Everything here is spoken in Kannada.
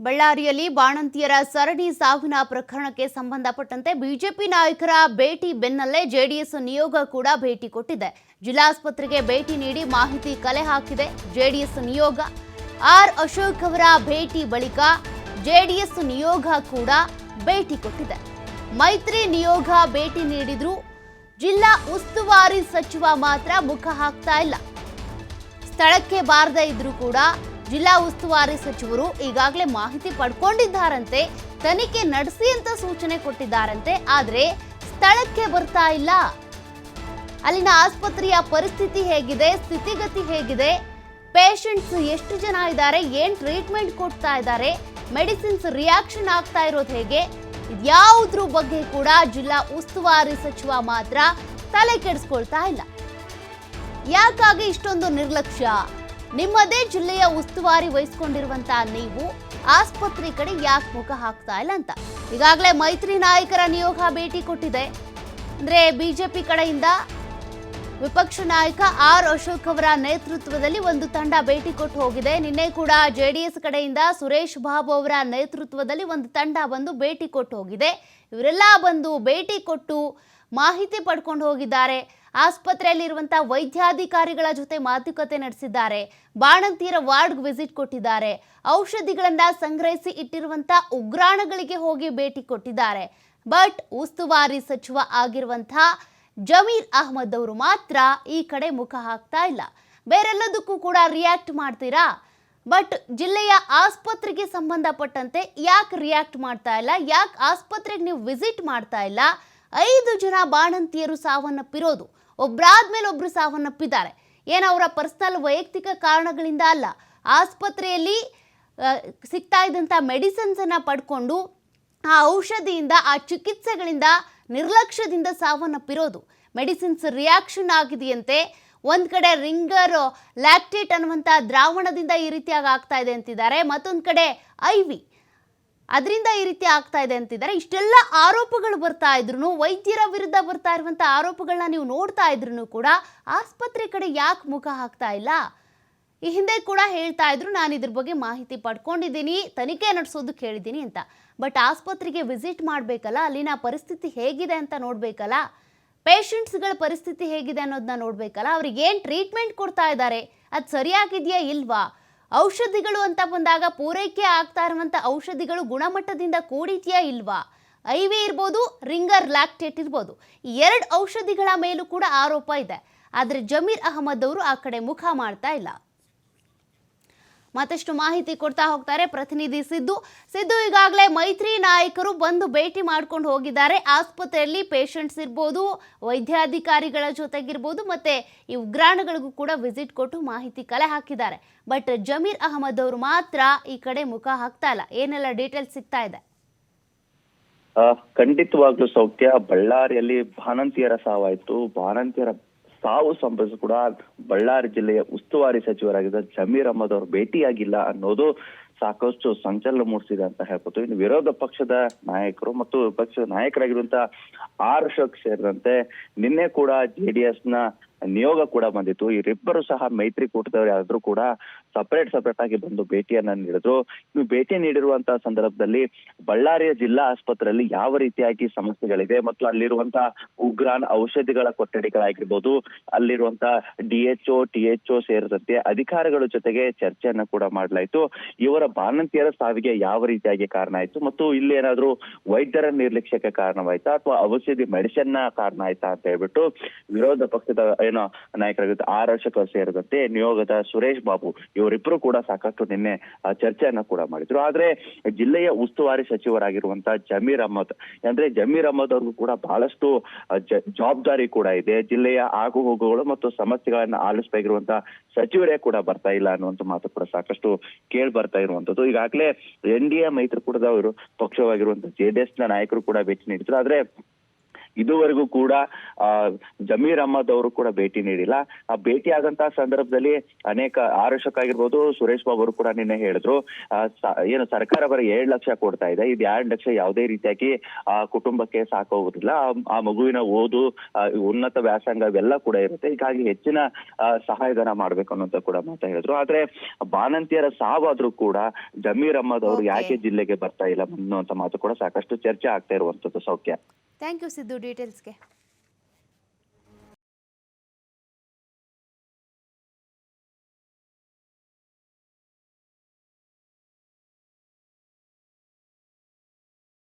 ಬಳ್ಳಾರಿಯಲ್ಲಿ ಬಾಣಂತಿಯರ ಸರಣಿ ಸಾವಿನ ಪ್ರಕರಣಕ್ಕೆ ಸಂಬಂಧಪಟ್ಟಂತೆ ಬಿಜೆಪಿ ನಾಯಕರ ಭೇಟಿ ಬೆನ್ನಲ್ಲೇ ಜೆಡಿಎಸ್ ನಿಯೋಗ ಕೂಡ ಭೇಟಿ ಕೊಟ್ಟಿದೆ. ಜಿಲ್ಲಾಸ್ಪತ್ರೆಗೆ ಭೇಟಿ ನೀಡಿ ಮಾಹಿತಿ ಕಲೆ ಹಾಕಿದೆ ಜೆಡಿಎಸ್ ನಿಯೋಗ. ಆರ್ ಅಶೋಕ್ ಅವರ ಭೇಟಿ ಬಳಿಕ ಜೆಡಿಎಸ್ ನಿಯೋಗ ಕೂಡ ಭೇಟಿ ಕೊಟ್ಟಿದೆ. ಮೈತ್ರಿ ನಿಯೋಗ ಭೇಟಿ ನೀಡಿದ್ರು, ಜಿಲ್ಲಾ ಉಸ್ತುವಾರಿ ಸಚಿವ ಮಾತ್ರ ಮುಖ ಹಾಕ್ತಾ ಇಲ್ಲ. ಸ್ಥಳಕ್ಕೆ ಬಾರದೇ ಇದ್ರೂ ಕೂಡ ಜಿಲ್ಲಾ ಉಸ್ತುವಾರಿ ಸಚಿವರು ಈಗಾಗಲೇ ಮಾಹಿತಿ ಪಡ್ಕೊಂಡಿದ್ದಾರಂತೆ, ತನಿಖೆ ನಡೆಸಿ ಅಂತ ಸೂಚನೆ ಕೊಟ್ಟಿದ್ದಾರಂತೆ. ಆದರೆ ಸ್ಥಳಕ್ಕೆ ಬರ್ತಾ ಇಲ್ಲ. ಅಲ್ಲಿನ ಆಸ್ಪತ್ರೆಯ ಪರಿಸ್ಥಿತಿ ಹೇಗಿದೆ, ಸ್ಥಿತಿಗತಿ ಹೇಗಿದೆ, ಪೇಷಂಟ್ಸ್ ಎಷ್ಟು ಜನ ಇದ್ದಾರೆ, ಏನ್ ಟ್ರೀಟ್ಮೆಂಟ್ ಕೊಡ್ತಾ ಇದ್ದಾರೆ, ಮೆಡಿಸಿನ್ಸ್ ರಿಯಾಕ್ಷನ್ ಆಗ್ತಾ ಇರೋದು ಹೇಗೆ, ಯಾವುದ್ರ ಬಗ್ಗೆ ಕೂಡ ಜಿಲ್ಲಾ ಉಸ್ತುವಾರಿ ಸಚಿವ ಮಾತ್ರ ತಲೆ ಕೆಡಿಸ್ಕೊಳ್ತಾ ಇಲ್ಲ. ಯಾಕಾಗಿ ಇಷ್ಟೊಂದು ನಿರ್ಲಕ್ಷ್ಯ? ನಿಮ್ಮದೇ ಜಿಲ್ಲೆಯ ಉಸ್ತುವಾರಿ ವಹಿಸಿಕೊಂಡಿರುವಂತಹ ನೀವು ಆಸ್ಪತ್ರೆ ಕಡೆ ಯಾಕೆ ಮುಖ ಹಾಕ್ತಾ ಇಲ್ಲ ಅಂತ ಈಗಾಗಲೇ ಮೈತ್ರಿ ನಾಯಕರ ನಿಯೋಗ ಭೇಟಿ ಕೊಟ್ಟಿದೆ. ಅಂದ್ರೆ ಬಿಜೆಪಿ ಕಡೆಯಿಂದ ವಿಪಕ್ಷ ನಾಯಕ ಆರ್ ಅಶೋಕ್ ಅವರ ನೇತೃತ್ವದಲ್ಲಿ ಒಂದು ತಂಡ ಭೇಟಿ ಕೊಟ್ಟು ಹೋಗಿದೆ. ನಿನ್ನೆ ಕೂಡ ಜೆಡಿಎಸ್ ಕಡೆಯಿಂದ ಸುರೇಶ್ ಬಾಬು ಅವರ ನೇತೃತ್ವದಲ್ಲಿ ಒಂದು ತಂಡ ಬಂದು ಭೇಟಿ ಕೊಟ್ಟು ಹೋಗಿದೆ. ಇವರೆಲ್ಲ ಬಂದು ಭೇಟಿ ಕೊಟ್ಟು ಮಾಹಿತಿ ಪಡ್ಕೊಂಡು ಹೋಗಿದ್ದಾರೆ. ಆಸ್ಪತ್ರೆಯಲ್ಲಿರುವಂತಹ ವೈದ್ಯಾಧಿಕಾರಿಗಳ ಜೊತೆ ಮಾತುಕತೆ ನಡೆಸಿದ್ದಾರೆ. ಬಾಣಂತಿಯರ ವಾರ್ಡ್ಗೆ ವಿಸಿಟ್ ಕೊಟ್ಟಿದ್ದಾರೆ. ಔಷಧಿಗಳನ್ನ ಸಂಗ್ರಹಿಸಿ ಇಟ್ಟಿರುವಂತಹ ಉಗ್ರಾಣಗಳಿಗೆ ಹೋಗಿ ಭೇಟಿ ಕೊಟ್ಟಿದ್ದಾರೆ. ಬಟ್ ಉಸ್ತುವಾರಿ ಸಚಿವ ಆಗಿರುವಂತಹ ಜಮೀರ್ ಅಹ್ಮದ್ ಅವರು ಮಾತ್ರ ಈ ಕಡೆ ಮುಖ ಹಾಕ್ತಾ ಇಲ್ಲ. ಬೇರೆಲ್ಲದಕ್ಕೂ ಕೂಡ ರಿಯಾಕ್ಟ್ ಮಾಡ್ತೀರಾ, ಬಟ್ ಜಿಲ್ಲೆಯ ಆಸ್ಪತ್ರೆಗೆ ಸಂಬಂಧಪಟ್ಟಂತೆ ಯಾಕೆ ರಿಯಾಕ್ಟ್ ಮಾಡ್ತಾ ಇಲ್ಲ? ಯಾಕೆ ಆಸ್ಪತ್ರೆಗೆ ನೀವು ವಿಸಿಟ್ ಮಾಡ್ತಾ ಇಲ್ಲ? 5 ಜನ ಬಾಣಂತಿಯರು ಸಾವನ್ನಪ್ಪಿರೋದು, ಒಬ್ಬರಾದ್ಮೇಲೆ ಒಬ್ರು ಸಾವನ್ನಪ್ಪಿದ್ದಾರೆ. ಅವರ ಪರ್ಸನಲ್ ವೈಯಕ್ತಿಕ ಕಾರಣಗಳಿಂದ ಅಲ್ಲ, ಆಸ್ಪತ್ರೆಯಲ್ಲಿ ಸಿಗ್ತಾ ಇದ್ದಂಥ ಮೆಡಿಸಿನ್ಸ್ ಅನ್ನ ಪಡ್ಕೊಂಡು ಆ ಔಷಧಿಯಿಂದ, ಆ ಚಿಕಿತ್ಸೆಗಳಿಂದ ನಿರ್ಲಕ್ಷ್ಯದಿಂದ ಸಾವನ್ನಪ್ಪಿರೋದು. Medicines reaction ಆಗಿದೆಯಂತೆ. ಒಂದ್ ಕಡೆ ರಿಂಗರ್ ಲ್ಯಾಕ್ಟೇಟ್ ಅನ್ನುವಂಥ ದ್ರಾವಣದಿಂದ ಈ ರೀತಿಯಾಗಿ ಆಗ್ತಾ ಇದೆ ಅಂತಿದ್ದಾರೆ. ಮತ್ತೊಂದು ಕಡೆ IV ಅದರಿಂದ ಈ ರೀತಿ ಆಗ್ತಾ ಇದೆ ಅಂತಿದ್ದಾರೆ. ಇಷ್ಟೆಲ್ಲ ಆರೋಪಗಳು ಬರ್ತಾ ಇದ್ರು, ವೈದ್ಯರ ವಿರುದ್ಧ ಬರ್ತಾ ಇರುವಂತ ಆರೋಪಗಳನ್ನ ನೀವು ನೋಡ್ತಾ ಇದ್ರು ಕೂಡ ಆಸ್ಪತ್ರೆ ಕಡೆ ಯಾಕೆ ಮುಖ ಹಾಕ್ತಾ ಇಲ್ಲ? ಈ ಹಿಂದೆ ಕೂಡ ಹೇಳ್ತಾ ಇದ್ರು, ನಾನು ಇದ್ರ ಬಗ್ಗೆ ಮಾಹಿತಿ ಪಡ್ಕೊಂಡಿದ್ದೀನಿ, ತನಿಖೆ ನಡೆಸೋದಕ್ಕೆ ಹೇಳಿದ್ದೀನಿ ಅಂತ. ಬಟ್ ಆಸ್ಪತ್ರೆಗೆ ವಿಸಿಟ್ ಮಾಡಬೇಕಲ್ಲ, ಅಲ್ಲಿನ ಪರಿಸ್ಥಿತಿ ಹೇಗಿದೆ ಅಂತ ನೋಡ್ಬೇಕಲ್ಲ, ಪೇಷಂಟ್ಸ್ಗಳ ಪರಿಸ್ಥಿತಿ ಹೇಗಿದೆ ಅನ್ನೋದನ್ನ ನೋಡ್ಬೇಕಲ್ಲ, ಅವ್ರಿಗೆ ಏನು ಟ್ರೀಟ್ಮೆಂಟ್ ಕೊಡ್ತಾ ಇದ್ದಾರೆ, ಅದು ಸರಿಯಾಗಿದೆಯಾ ಇಲ್ವಾ, ಔಷಧಿಗಳು ಅಂತ ಬಂದಾಗ ಪೂರೈಕೆ ಆಗ್ತಾ ಇರುವಂಥ ಔಷಧಿಗಳು ಗುಣಮಟ್ಟದಿಂದ ಕೂಡಿದೆಯಾ ಇಲ್ವಾ, IV ಇರ್ಬೋದು, ರಿಂಗರ್ ಲ್ಯಾಕ್ಟೇಟ್ ಇರ್ಬೋದು, ಈ 2 ಔಷಧಿಗಳ ಮೇಲೂ ಕೂಡ ಆರೋಪ ಇದೆ. ಆದರೆ ಜಮೀರ್ ಅಹ್ಮದ್ ಅವರು ಆ ಕಡೆ ಮುಖ ಮಾಡ್ತಾ ಇಲ್ಲ. ಮತ್ತಷ್ಟು ಮಾಹಿತಿ ಕೊಡ್ತಾ ಹೋಗ್ತಾರೆ ಪ್ರತಿನಿಧಿ ಸಿದ್ದು. ಈಗಾಗಲೇ ಮೈತ್ರಿ ನಾಯಕರು ಬಂದು ಭೇಟಿ ಮಾಡ್ಕೊಂಡು ಹೋಗಿದ್ದಾರೆ. ಆಸ್ಪತ್ರೆಯಲ್ಲಿ ಪೇಷಂಟ್ಸ್ ಇರ್ಬೋದು, ವೈದ್ಯಾಧಿಕಾರಿಗಳ ಜೊತೆಗಿರ್ಬೋದು, ಮತ್ತೆ ಈ ಉಗ್ರಾಣಗಳಿಗೂ ಕೂಡ ವಿಸಿಟ್ ಕೊಟ್ಟು ಮಾಹಿತಿ ಕಲೆ ಹಾಕಿದ್ದಾರೆ. ಬಟ್ ಜಮೀರ್ ಅಹ್ಮದ್ ಅವರು ಮಾತ್ರ ಈ ಕಡೆ ಮುಖ ಹಾಕ್ತಾ ಇಲ್ಲ. ಏನೆಲ್ಲ ಡೀಟೇಲ್ಸ್ ಸಿಗ್ತಾ ಇದೆ? ಖಂಡಿತವಾಗ್ಲೂ ಸೌಖ್ಯ. ಬಳ್ಳಾರಿಯಲ್ಲಿ ಬಾಣಂತಿಯರ ಸಾವಾಯ್ತು. ಬಾಣಂತಿಯರ ಸಾವು ಸಂಭವಿಸಿ ಕೂಡ ಬಳ್ಳಾರಿ ಜಿಲ್ಲೆಯ ಉಸ್ತುವಾರಿ ಸಚಿವರಾಗಿದ್ದ ಜಮೀರ್ ಅಹ್ಮದ್ ಅವರು ಭೇಟಿಯಾಗಿಲ್ಲ ಅನ್ನೋದು ಸಾಕಷ್ಟು ಸಂಚಲನ ಮೂಡಿಸಿದೆ ಅಂತ ಹೇಳ್ಬೋದು. ಇನ್ನು ವಿರೋಧ ಪಕ್ಷದ ನಾಯಕರು ಮತ್ತು ವಿಪಕ್ಷದ ನಾಯಕರಾಗಿರುವಂತಹ ಆರ್ ಅಶೋಕ್ ಸೇರಿದಂತೆ ನಿನ್ನೆ ಕೂಡ JDS ನ ನಿಯೋಗ ಕೂಡ ಬಂದಿತ್ತು. ಇವರಿಬ್ಬರು ಸಹ ಮೈತ್ರಿಕೂಟದವರು ಯಾರಾದ್ರೂ ಕೂಡ ಸಪರೇಟ್ ಆಗಿ ಬಂದು ಭೇಟಿಯನ್ನ ನೀಡಿದ್ರು. ಇನ್ನು ಭೇಟಿ ನೀಡಿರುವಂತಹ ಸಂದರ್ಭದಲ್ಲಿ ಬಳ್ಳಾರಿಯ ಜಿಲ್ಲಾ ಆಸ್ಪತ್ರೆಯಲ್ಲಿ ಯಾವ ರೀತಿಯಾಗಿ ಸಮಸ್ಯೆಗಳಿದೆ ಮತ್ತು ಅಲ್ಲಿರುವಂತಹ ಉಗ್ರಾನ್ ಔಷಧಿಗಳ ಕೊಠಡಿಗಳಾಗಿರ್ಬೋದು, ಅಲ್ಲಿರುವಂತಹ DHO THO ಸೇರಿದಂತೆ ಅಧಿಕಾರಿಗಳ ಜೊತೆಗೆ ಚರ್ಚೆಯನ್ನ ಕೂಡ ಮಾಡಲಾಯಿತು. ಇವರ ಬಾಣಂತಿಯರ ಸಾವಿಗೆ ಯಾವ ರೀತಿಯಾಗಿ ಕಾರಣ ಆಯ್ತು ಮತ್ತು ಇಲ್ಲಿ ಏನಾದ್ರೂ ವೈದ್ಯರ ನಿರ್ಲಕ್ಷ್ಯಕ್ಕೆ ಕಾರಣವಾಯ್ತಾ ಅಥವಾ ಔಷಧಿ ಮೆಡಿಸಿನ್ ನ ಕಾರಣ ಆಯ್ತಾ ಅಂತ ಹೇಳ್ಬಿಟ್ಟು ವಿರೋಧ ಪಕ್ಷದ ನಾಯಕರಾಗಿದ್ದ ಆರ್ ಅಶೋಕ್ ಸೇರಿದಂತೆ ನಿಯೋಗದ ಸುರೇಶ್ ಬಾಬು ಇವರಿಬ್ಬರು ಕೂಡ ಸಾಕಷ್ಟು ನಿನ್ನೆ ಚರ್ಚೆಯನ್ನ ಕೂಡ ಮಾಡಿದ್ರು. ಆದ್ರೆ ಜಿಲ್ಲೆಯ ಉಸ್ತುವಾರಿ ಸಚಿವರಾಗಿರುವಂತಹ ಜಮೀರ್ ಅಹ್ಮದ್ ಅವ್ರಿಗೂ ಕೂಡ ಬಹಳಷ್ಟು ಜವಾಬ್ದಾರಿ ಕೂಡ ಇದೆ. ಜಿಲ್ಲೆಯ ಆಗು ಹೋಗುಗಳು ಮತ್ತು ಸಮಸ್ಯೆಗಳನ್ನ ಆಲಿಸಬೇಕಾಗಿರುವಂತಹ ಸಚಿವರೇ ಕೂಡ ಬರ್ತಾ ಇಲ್ಲ ಅನ್ನುವಂತ ಮಾತು ಕೂಡ ಸಾಕಷ್ಟು ಕೇಳಿ ಬರ್ತಾ ಇರುವಂತದ್ದು. ಈಗಾಗಲೇ NDA ಮೈತ್ರಿಕೂಟದವರು ಪಕ್ಷವಾಗಿರುವಂತಹ JDS ನ ನಾಯಕರು ಕೂಡ ಭೇಟಿ ನೀಡಿದ್ರು. ಆದ್ರೆ ಇದುವರೆಗೂ ಕೂಡ ಜಮೀರ್ ಅಹಮದ್ ಅವರು ಕೂಡ ಭೇಟಿ ನೀಡಿಲ್ಲ. ಆ ಭೇಟಿ ಆದಂತಹ ಸಂದರ್ಭದಲ್ಲಿ ಅನೇಕ ಆರೋಶಕ್ ಆಗಿರ್ಬೋದು, ಸುರೇಶ್ ಬಾಬು ಅವರು ಕೂಡ ನಿನ್ನೆ ಹೇಳಿದ್ರು ಏನು ಸರ್ಕಾರ ಬರೀ 7 ಲಕ್ಷ ಕೊಡ್ತಾ ಇದೆ, ಇದು 2 ಲಕ್ಷ ಯಾವುದೇ ರೀತಿಯಾಗಿ ಆ ಕುಟುಂಬಕ್ಕೆ ಸಾಕೋಗುದಿಲ್ಲ. ಆ ಮಗುವಿನ ಓದು, ಉನ್ನತ ವ್ಯಾಸಂಗ ಇವೆಲ್ಲ ಕೂಡ ಇರುತ್ತೆ, ಹೀಗಾಗಿ ಹೆಚ್ಚಿನ ಸಹಾಯಧನ ಮಾಡ್ಬೇಕು ಅನ್ನೋಂತ ಕೂಡ ಮಾತಾ ಹೇಳಿದ್ರು. ಆದ್ರೆ ಬಾಣಂತಿಯರ ಸಾವಾದ್ರೂ ಕೂಡ ಜಮೀರ್ ಅಹಮದ್ ಅವರು ಯಾಕೆ ಜಿಲ್ಲೆಗೆ ಬರ್ತಾ ಇಲ್ಲ ಅನ್ನುವಂತ ಮಾತು ಕೂಡ ಸಾಕಷ್ಟು ಚರ್ಚೆ ಆಗ್ತಾ ಇರುವಂತದ್ದು. ಸೌಖ್ಯ. Thank you Siddu ಡೀಟೇಲ್ಸ್ಗೆ.